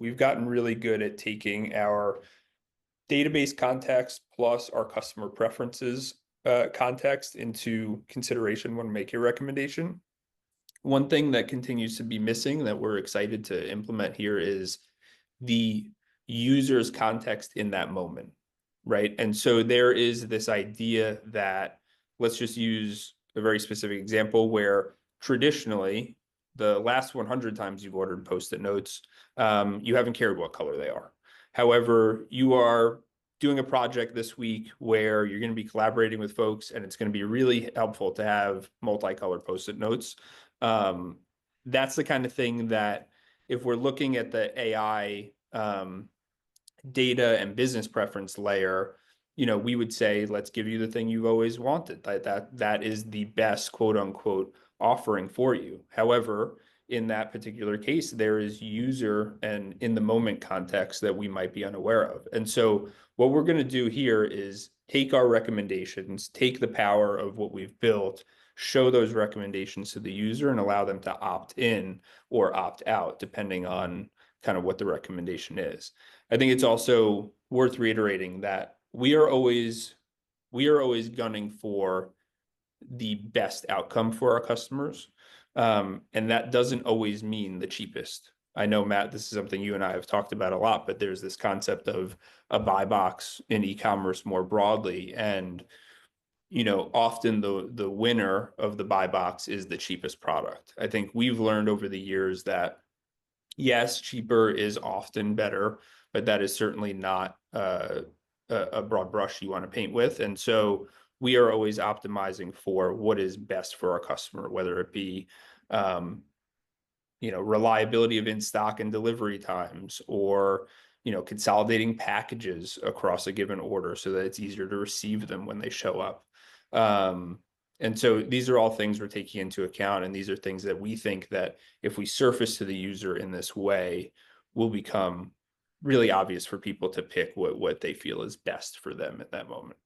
we've gotten really good at taking our database context plus our customer preferences context into consideration when making a recommendation. One thing that continues to be missing that we're excited to implement here is the user's context in that moment, right? And so there is this idea that, let's just use a very specific example where traditionally the last 100 times you've ordered Post-it notes, you haven't cared what color they are. However, you are doing a project this week where you're going to be collaborating with folks and it's going to be really helpful to have multicolored Post-it notes. That's the kind of thing that if we're looking at the AI data and business preference layer, we would say, let's give you the thing you've always wanted. That is the best quote unquote offering for you. However, in that particular case, there is user and in the moment context that we might be unaware of. And so what we're going to do here is take our recommendations, take the power of what we've built, show those recommendations to the user and allow them to opt in or opt out, depending on kind of what the recommendation is. I think it's also worth reiterating that we are always gunning for the best outcome for our customers. And that doesn't always mean the cheapest. I know, Matt, this is something you and I have talked about a lot, but there's this concept of a buy box in e-commerce more broadly. And, often the winner of the buy box is the cheapest product. I think we've learned over the years that yes, cheaper is often better, but that is certainly not a broad brush you want to paint with. And so we are always optimizing for what is best for our customer, whether it be, reliability of in-stock and delivery times, or, consolidating packages across a given order so that it's easier to receive them when they show up. And so these are all things we're taking into account. And these are things that we think that if we surface to the user in this way, will become really obvious for people to pick what they feel is best for them at that moment.